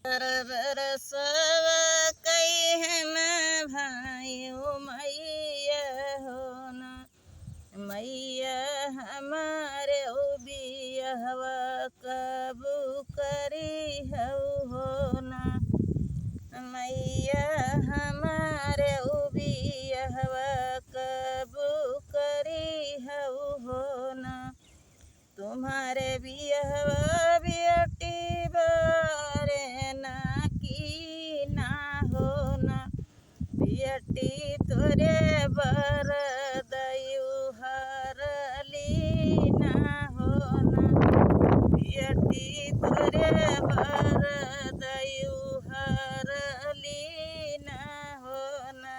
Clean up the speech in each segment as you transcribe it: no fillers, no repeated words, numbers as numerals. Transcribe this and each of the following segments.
बरसवा कहिन भाइयों मैया हो ना, मैया हमारे बियहवा कबू करी हो ना, मैया हमारे बियहवा कबू करी हो ना, तुम्हारे बियहवा बेटी बारे ना की ना हो ना, बेटी तोरे बर दयु हरली ना हो ना, बेटी तोरे बर दयु हरली ना हो ना,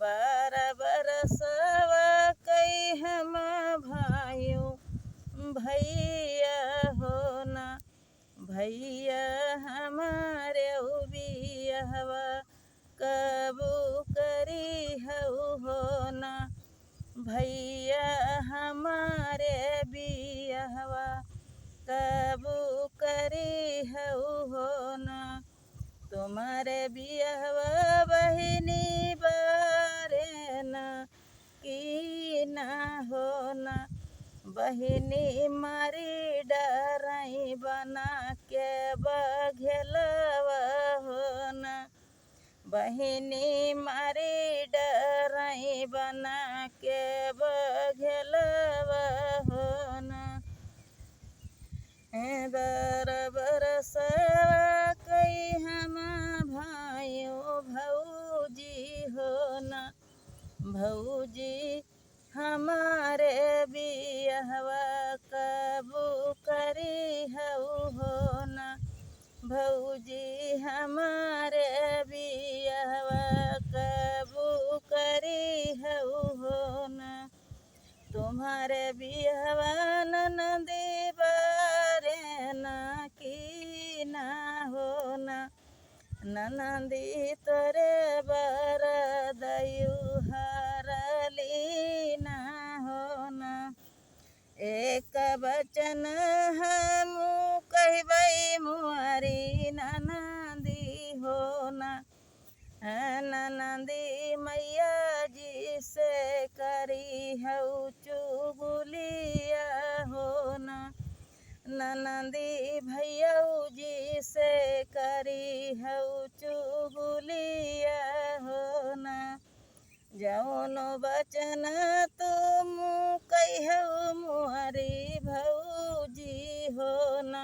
12 बरसवा कई हम भाइयों भैया हो ना, भैया हमारे बियहवा कबू करी हो ना, भैया हमारे बियहवा कबू करी हो ना, तुम्हारे बियहवा बहिनी बारे ना की ना हो ना, बहिनी मारी डराई बना के बघेलवा हो ना, बहिनी मारी डराई बना के बघेलवा हो ना, बरसवा कई हम भाइयों भौजी हो ना, भौजी हमारे बियहवा कबू करी हो ना, भौजी हमारे बियहवा कबू करी हो ना, तुम्हारे बियहवा ननदी बारे ना की ना हो ना, ननदी तोरे बर दयु हरली ना हो ना, एक बचन हम कहबै मुआरी ननदी हो ना, ननदी मैया जी से करी हऊ चुगलिया हो ना, ननदी भैया जी से करी हऊ चुगलिया हो ना, जौनो बचन तुम कहियो मुहरी भौजी हो ना,